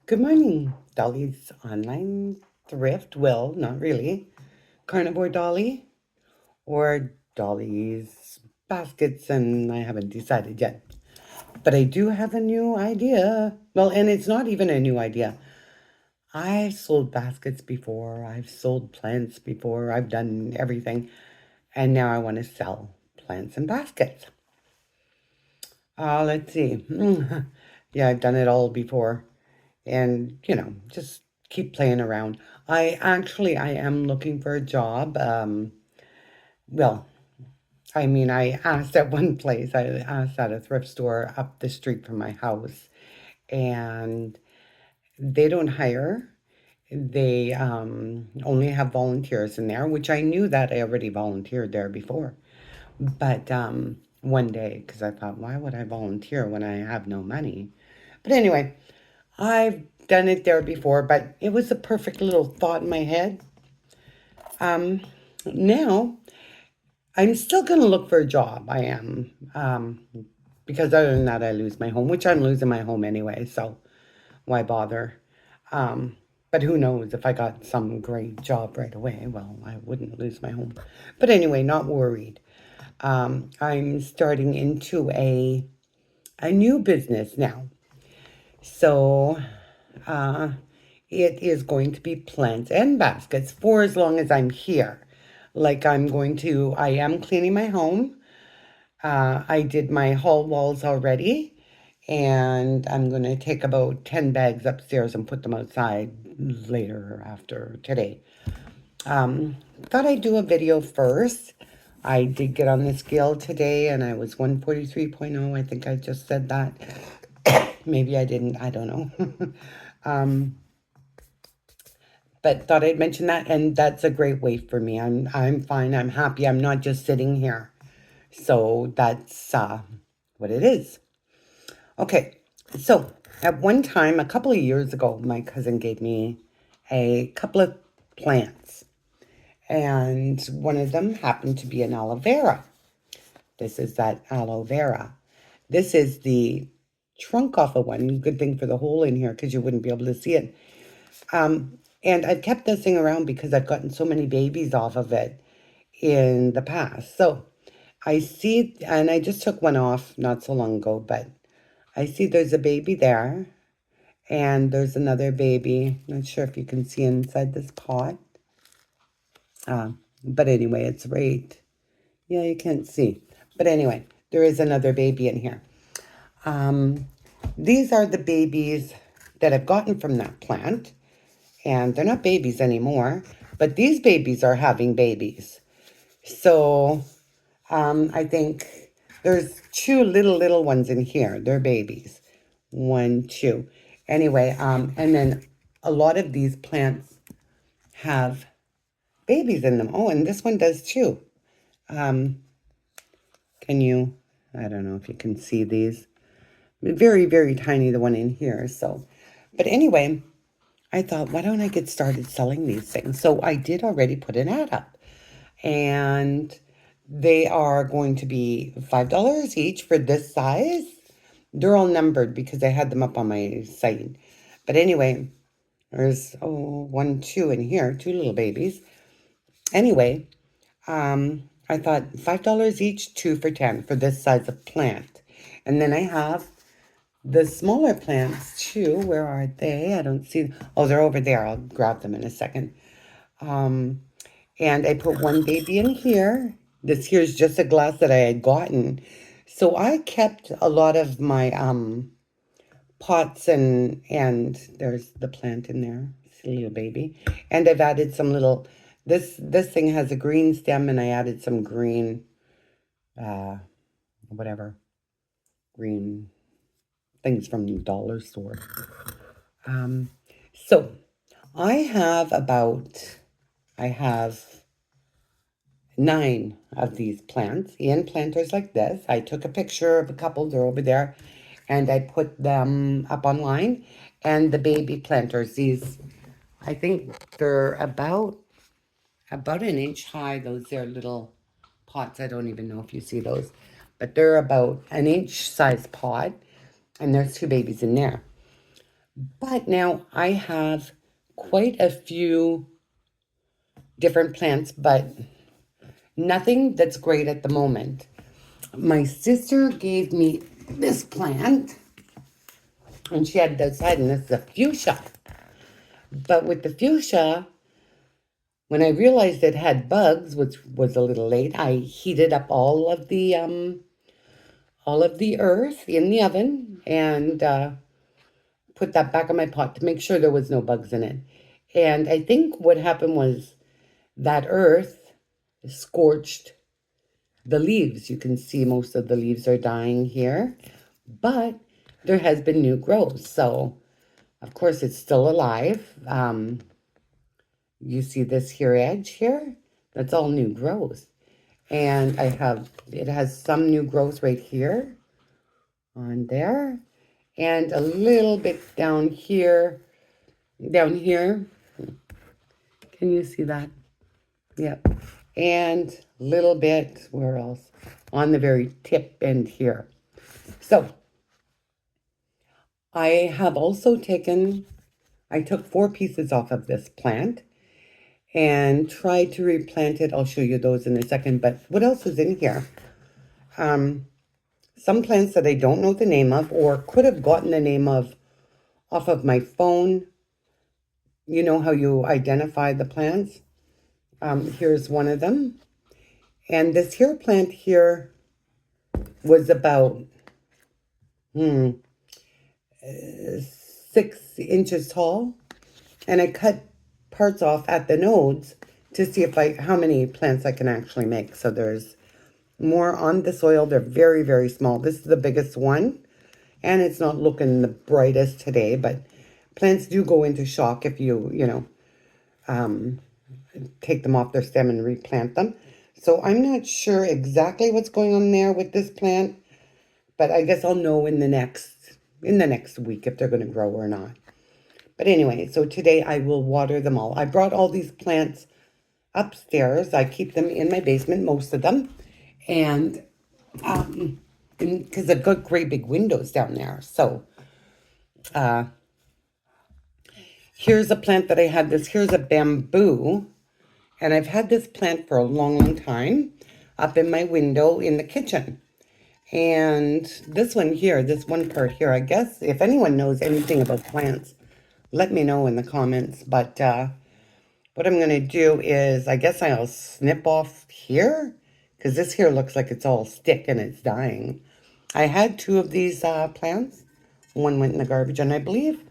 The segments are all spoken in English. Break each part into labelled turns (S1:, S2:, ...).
S1: Good morning, Dolly's online thrift. Well, not really. Carnivore Dolly or Dolly's baskets, and I haven't decided yet. But I do have a new idea. Well, and it's not even a new idea. I've sold baskets before, I've sold plants before, I've done everything, and now I want to sell plants and baskets. Let's see. Yeah, I've done it all before. And just keep playing around. I am looking for a job. Well, I mean, I asked at one place, I asked at a thrift store up the street from my house, and they don't hire. They only have volunteers in there, which I knew that I already volunteered there before. But one day, because I thought, why would I volunteer when I have no money? But anyway, I've done it there before, but it was a perfect little thought in my head. Um, Now, I'm still going to look for a job. I am. Because other than that, I lose my home, which I'm losing my home anyway, so why bother? Um, but who knows if I got some great job right away? Well, I wouldn't lose my home. But anyway, not worried. I'm starting into a new business now. So uh, it is going to be plants and baskets for as long as I'm here. Like I am cleaning my home. I did my hall walls already, and I'm going to take about 10 bags upstairs and put them outside later after today. Thought I'd do a video first. I did get on the scale today and I was 143.0. I think I just said that. Maybe I didn't. I don't know. um, but thought I'd mention that, and that's a great weight for me. I'm fine. I'm happy. I'm not just sitting here. So that's what it is. Okay. So at one time, a couple of years ago, my cousin gave me a couple of plants, and one of them happened to be an aloe vera. This is that aloe vera. This is the trunk off of one. Good thing for the hole in here because you wouldn't be able to see it. And I've kept this thing around because I've gotten so many babies off of it in the past. So I see, and I just took one off not so long ago, but I see there's a baby there, and there's another baby. Not sure if you can see inside this pot. But anyway, it's right. Yeah, you can't see. But anyway, there is another baby in here. Um, these are the babies that I've gotten from that plant. And they're not babies anymore, but these babies are having babies. So I think there's two little ones in here. They're babies. One, two. Anyway, and then a lot of these plants have babies in them. Oh, and this one does too. Um, can you, I don't know if you can see these. Very, very tiny, the one in here. So, but anyway, I thought, why don't I get started selling these things? So I did already put an ad up, and they are going to be $5 each for this size. They're all numbered because I had them up on my site. But anyway, there's one, two in here, two little babies. Anyway, I thought $5 each, two for 10 for this size of plant. And then I have the smaller plants too. Where are they? I don't see. Oh, they're over there. I'll grab them in a second. Um, and I put one baby in here. This here's just a glass that I had gotten. So I kept a lot of my pots, and there's the plant in there. It's a little baby. And I've added some little, this thing has a green stem, and I added some green whatever, green things from the dollar store. Um, so I have 9 of these plants in planters like this. I took a picture of a couple, they're over there, and I put them up online. And the baby planters, these, I think they're about an inch high. Those are little pots. I don't even know if you see those, but they're about an inch size pot, and there's 2 babies in there. But now I have quite a few different plants, but nothing that's great at the moment. My sister gave me this plant, and she had decided this is a fuchsia. But with the fuchsia, when I realized it had bugs, which was a little late, I heated up all of the earth in the oven and put that back in my pot to make sure there was no bugs in it. And I think what happened was that earth scorched the leaves. You can see most of the leaves are dying here, but there has been new growth. So, of course, it's still alive. You see this here edge here? That's all new growth. And it has some new growth right here on there. And a little bit down here. Can you see that? Yep. And a little bit, where else? On the very tip end here. So I have also I took 4 pieces off of this plant and tried to replant it. I'll show you those in a second. But what else is in here? Some plants that I don't know the name of or could have gotten the name of off of my phone. You know how you identify the plants? Here's one of them. And this here plant here was about 6 inches tall. And I cut parts off at the nodes to see how many plants I can actually make. So there's more on the soil. They're very, very small. This is the biggest one. And it's not looking the brightest today, but plants do go into shock if take them off their stem and replant them. So I'm not sure exactly what's going on there with this plant, but I guess I'll know in the next week if they're going to grow or not. But anyway, so today I will water them all. I brought all these plants upstairs. I keep them in my basement, most of them, and because I've got great big windows down there. So here's a plant that I had. Here's a bamboo. And I've had this plant for a long, long time up in my window in the kitchen. And this one part here, I guess, if anyone knows anything about plants, let me know in the comments. But what I'm going to do is, I guess I'll snip off here because this here looks like it's all stick and it's dying. I had 2 of these plants. One went in the garbage, and I believe,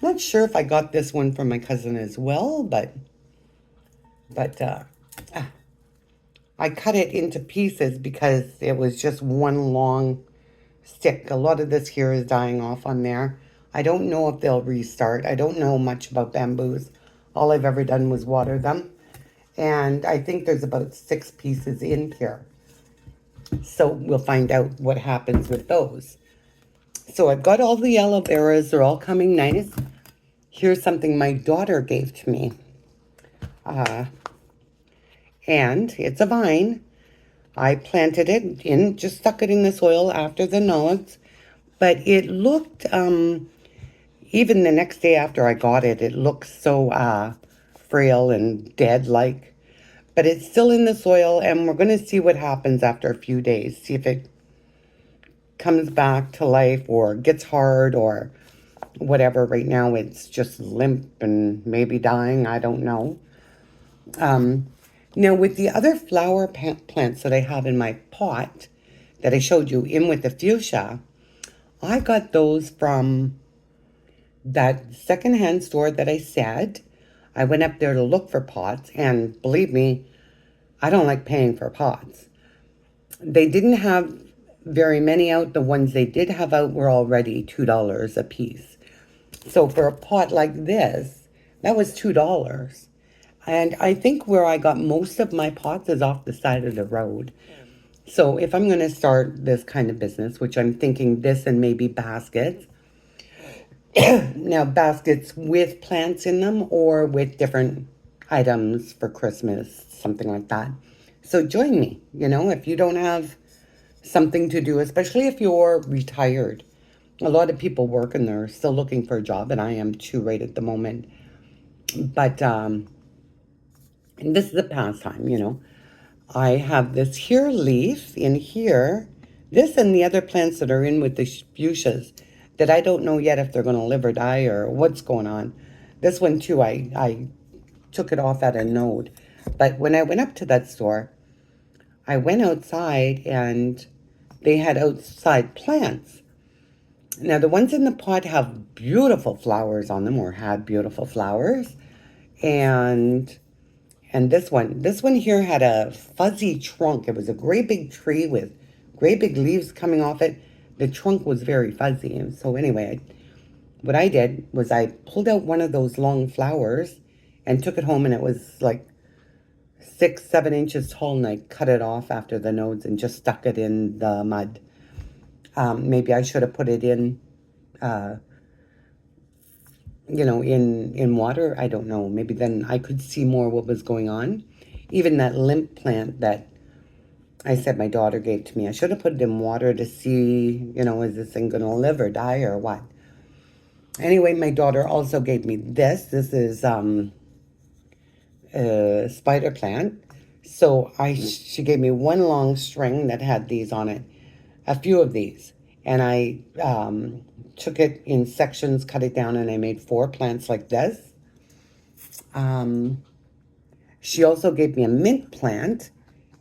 S1: not sure if I got this one from my cousin as well, but I cut it into pieces because it was just one long stick. A lot of this here is dying off on there. I don't know if they'll restart. I don't know much about bamboos. All I've ever done was water them. And I think there's about 6 pieces in here. So we'll find out what happens with those. So I've got all the aloe veras. They're all coming nice. Here's something my daughter gave to me. And it's a vine. I planted it just stuck it in the soil after the nodes. But it looked, even the next day after I got it, it looked so frail and dead-like. But it's still in the soil, and we're going to see what happens after a few days. See if it comes back to life or gets hard or whatever. Right now it's just limp and maybe dying. I don't know. Now with the other flower plants that I have in my pot that I showed you in with the fuchsia, I got those from that secondhand store that I said. I went up there to look for pots, and believe me, I don't like paying for pots. They didn't have very many out. The ones they did have out were already $2 a piece. So for a pot like this, that was $2. And I think where I got most of my pots is off the side of the road. So if I'm going to start this kind of business, which I'm thinking this and maybe baskets, now baskets with plants in them or with different items for Christmas, something like that. So join me, if you don't have something to do, especially if you're retired. A lot of people work and they're still looking for a job, and I am too right at the moment. But and this is a pastime, you know. I have this here leaf in here, this and the other plants that are in with the fuchsias that I don't know yet if they're going to live or die or what's going on. This one too, I took it off at a node. But when I went up to that store, I went outside and they had outside plants. Now, the ones in the pot have beautiful flowers on them or had beautiful flowers. And this one here had a fuzzy trunk. It was a great big tree with great big leaves coming off it. The trunk was very fuzzy. And so anyway, what I did was I pulled out one of those long flowers and took it home, and it was like 6, 7 inches tall, and I cut it off after the nodes and just stuck it in the mud. Maybe I should have put it in, uh, in water. I don't know. Maybe then I could see more what was going on. Even that limp plant that I said my daughter gave to me, I should have put it in water to see, is this thing going to live or die or what? Anyway, my daughter also gave me this. This is a spider plant. So she gave me one long string that had these on it, a few of these, and I took it in sections, cut it down, and I made 4 plants like this. She also gave me a mint plant,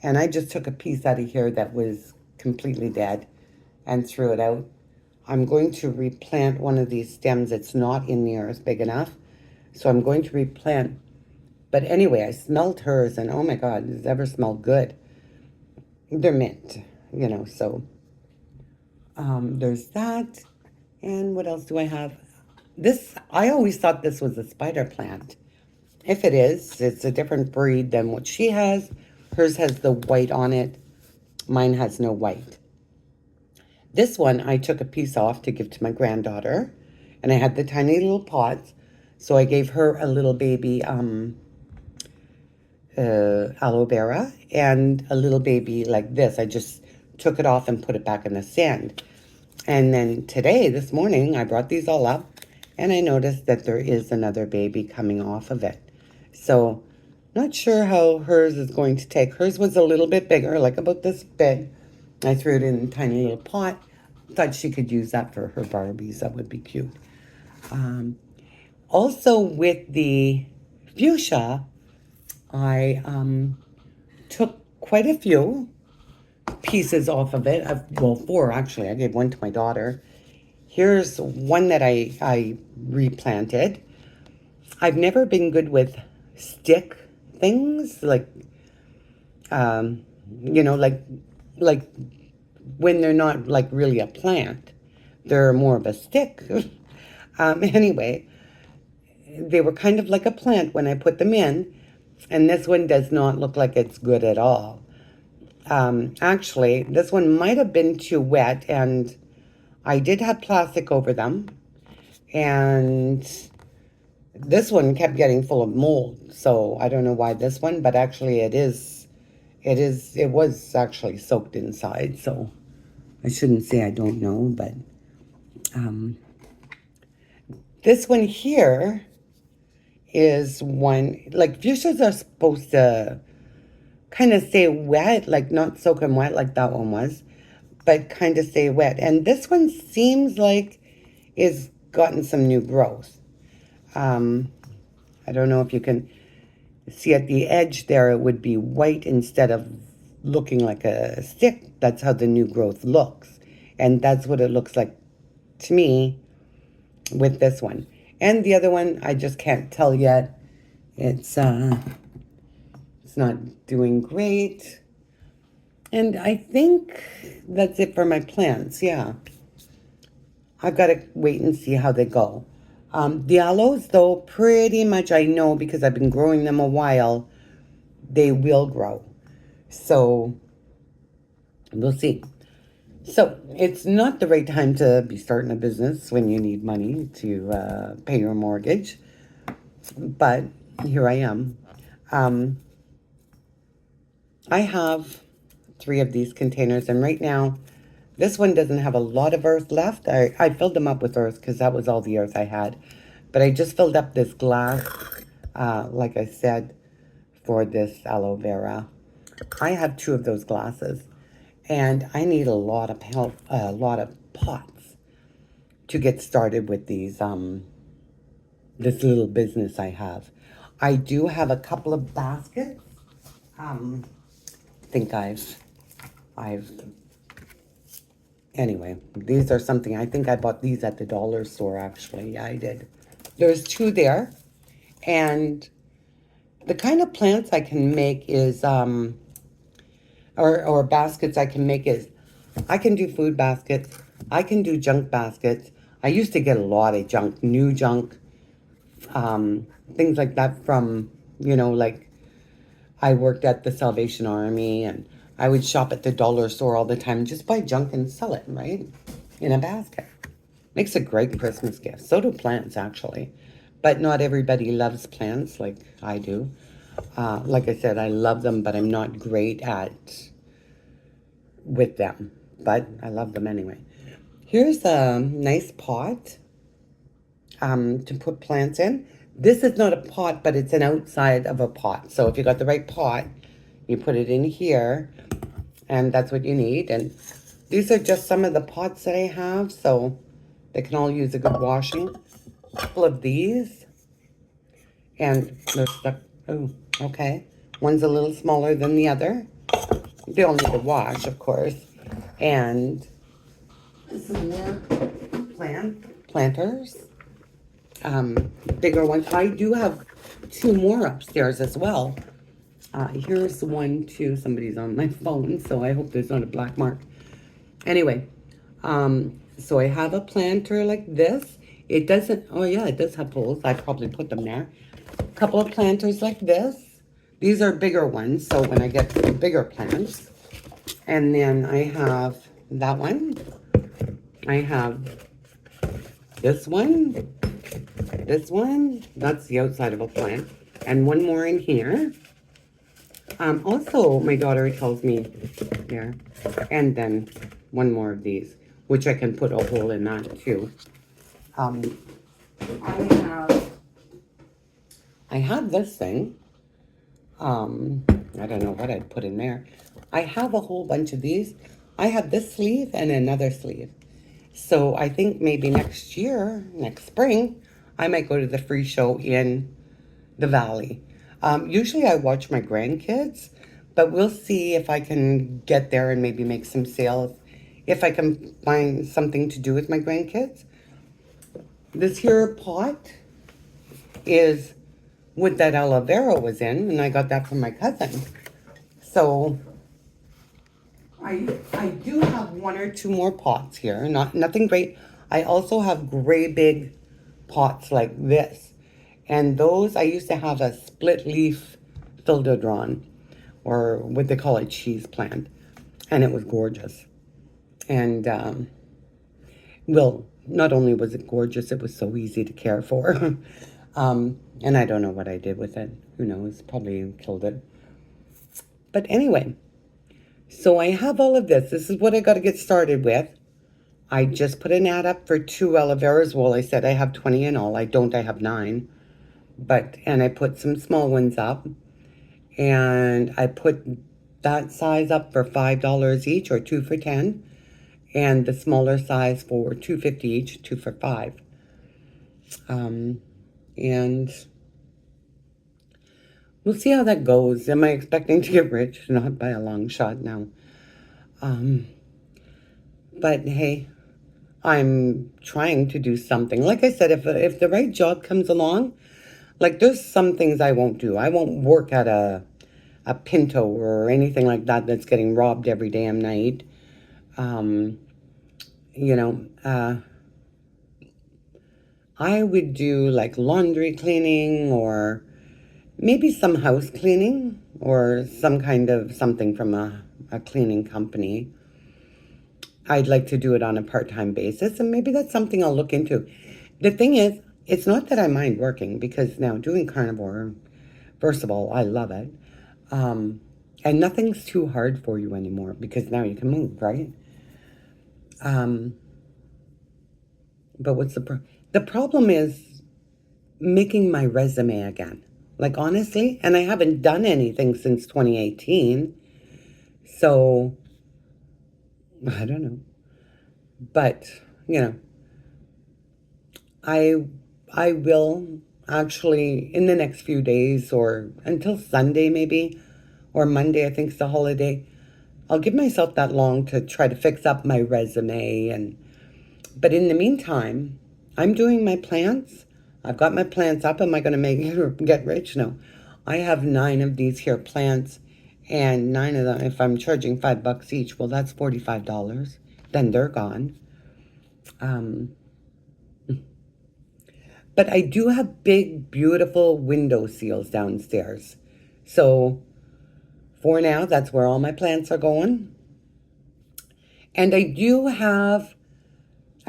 S1: and I just took a piece out of here that was completely dead and threw it out. I'm going to replant one of these stems. It's not in the earth big enough, so I'm going to replant. But anyway, I smelled hers, and oh my God, does it ever smell good? They're mint, so there's that. And what else do I have? This, I always thought this was a spider plant. If it is, it's a different breed than what she has. Hers has the white on it. Mine has no white. This one, I took a piece off to give to my granddaughter. And I had the tiny little pots. So I gave her a little baby aloe vera and a little baby like this. I just took it off and put it back in the sand. And then today, this morning, I brought these all up and I noticed that there is another baby coming off of it. So, not sure how hers is going to take. Hers was a little bit bigger, like about this big. I threw it in a tiny little pot. Thought she could use that for her Barbies. That would be cute. Also, with the fuchsia, I took quite a few pieces off of it. Well, 4 actually. I gave one to my daughter. Here's one that I replanted. I've never been good with stick things like like when they're not like really a plant, they're more of a stick. Anyway, they were kind of like a plant when I put them in, and this one does not look like it's good at all. Actually, this one might have been too wet, and I did have plastic over them, and this one kept getting full of mold. So I don't know why this one, but actually it was actually soaked inside. So I shouldn't say I don't know, but this one here is one, like fuchsias are supposed to kind of stay wet, like not soaking wet like that one was, but kind of stay wet. And this one seems like it's gotten some new growth. I don't know if you can see at the edge there, it would be white instead of looking like a stick. That's how the new growth looks. And that's what it looks like to me with this one. And the other one, I just can't tell yet. It's not doing great. And I think that's it for my plants, yeah. I've got to wait and see how they go. The aloes, though, pretty much I know because I've been growing them a while, they will grow. So, we'll see. So, it's not the right time to be starting a business when you need money to pay your mortgage. But here I am. I have 3 of these containers, and right now This one doesn't have a lot of earth left. I filled them up with earth because that was all the earth I had. But I just filled up this glass, like I said, for this aloe vera. I have two of those glasses, and I need a lot of help, a lot of pots to get started with these. This little business I have. I do have a couple of baskets. I think I've anyway, these are something, I think I bought these at the dollar store actually. Yeah, I did. There's two there. And the kind of plants I can make is, or baskets I can make is, I can do food baskets. I can do junk baskets. I used to get a lot of junk, new junk, things like that from, like I worked at the Salvation Army and I would shop at the dollar store all the time and just buy junk and sell it, right? In a basket. Makes a great Christmas gift. So do plants, actually. But not everybody loves plants like I do. Like I said, I love them, but I'm not great at with them. But I love them anyway. Here's a nice pot to put plants in. This is not a pot, but it's an outside of a pot. So if you got the right pot, you put it in here, and that's what you need. And these are just some of the pots that I have, so they can all use a good washing. A couple of these, and they're stuck. Oh, okay. One's a little smaller than the other. They all need to wash, of course. And some more planters. Bigger ones. I do have two more upstairs as well. Here's one too. Somebody's on my phone, so I hope there's not a black mark. Anyway, so I have a planter like this. It doesn't, oh yeah, it does have holes. I probably put them there. A couple of planters like this. These are bigger ones, so when I get bigger plants. And then I have that one. I have this one. This one. That's the outside of a plant. And one more in here. Also, my daughter tells me there. And then one more of these, which I can put a hole in that too. I have this thing. I don't know what I'd put in there. I have a whole bunch of these. I have this sleeve and another sleeve. So I think maybe next year, next spring, I might go to the free show in the valley. Usually I watch my grandkids, but we'll see if I can get there and maybe make some sales. If I can find something to do with my grandkids. This here pot is what that aloe vera was in, and I got that from my cousin. So I do have one or two more pots here, nothing great. I also have gray big pots like this. And those, I used to have a split leaf philodendron, or what they call a cheese plant. And it was gorgeous. And, well, not only was it gorgeous, it was so easy to care for. And I don't know what I did with it. Who knows? Probably killed it. But anyway, so I have all of this. This is what I got to get started with. I just put an ad up for 2 aloe veras. Well, I said I have 20 in all. I don't. I have 9. And I put some small ones up. And I put that size up for $5 each, or 2 for 10. And the smaller size for $2.50 each, 2 for 5. And we'll see how that goes. Am I expecting to get rich? Not by a long shot now. But hey, I'm trying to do something. Like I said, if the right job comes along, like there's some things I won't do. I won't work at a Pinto or anything like that that's getting robbed every damn night. I would do like laundry cleaning, or maybe some house cleaning, or some kind of something from a cleaning company. I'd like to do it on a part-time basis, and maybe that's something I'll look into. The thing is, it's not that I mind working, because now doing carnivore, first of all, I love it. And nothing's too hard for you anymore, because now you can move, right? Um, but the problem is making my resume again. Like honestly, and I haven't done anything since 2018. So I don't know. But, you know, I I will actually in the next few days or until Sunday maybe or Monday, I think it's the holiday. I'll give myself that long to try to fix up my resume and but in the meantime, I'm doing my plants. I've got my plants up. Am I going to make get rich? No. I have 9 of these here plants and 9 of them if I'm charging $5 each, well that's $45. Then they're gone. Um But I do have big, beautiful window seals downstairs. So for now, that's where all my plants are going. And I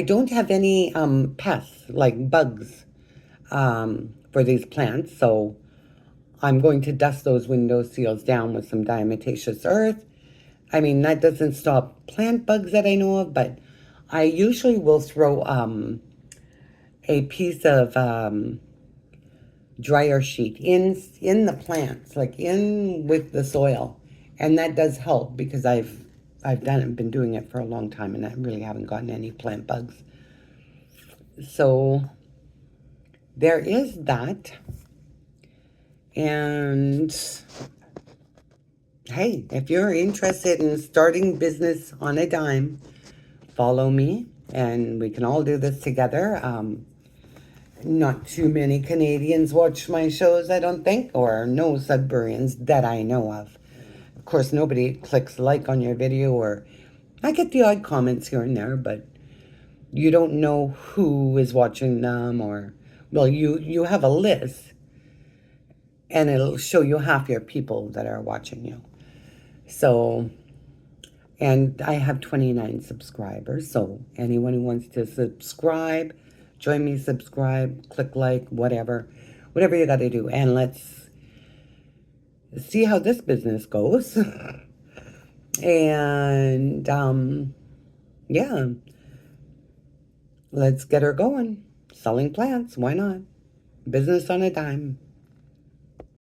S1: don't have any pests like bugs for these plants. So I'm going to dust those window seals down with some diatomaceous earth. I mean, that doesn't stop plant bugs that I know of, but I usually will throw a piece of dryer sheet in the plants, like in with the soil, and that does help because I've been doing it for a long time, and I really haven't gotten any plant bugs. So there is that, and hey, if you're interested in starting business on a dime, follow me, and we can all do this together. Not too many Canadians watch my shows, I don't think, or no Sudburians that I know of. Of course, nobody clicks like on your video, or I get the odd comments here and there, but you don't know who is watching them, or well, you have a list, and it'll show you half your people that are watching you. So, and I have 29 subscribers, so anyone who wants to subscribe, join me, subscribe, click like, whatever you got to do, and let's see how this business goes. And yeah, let's get her going. Selling plants, why not? Business on a dime.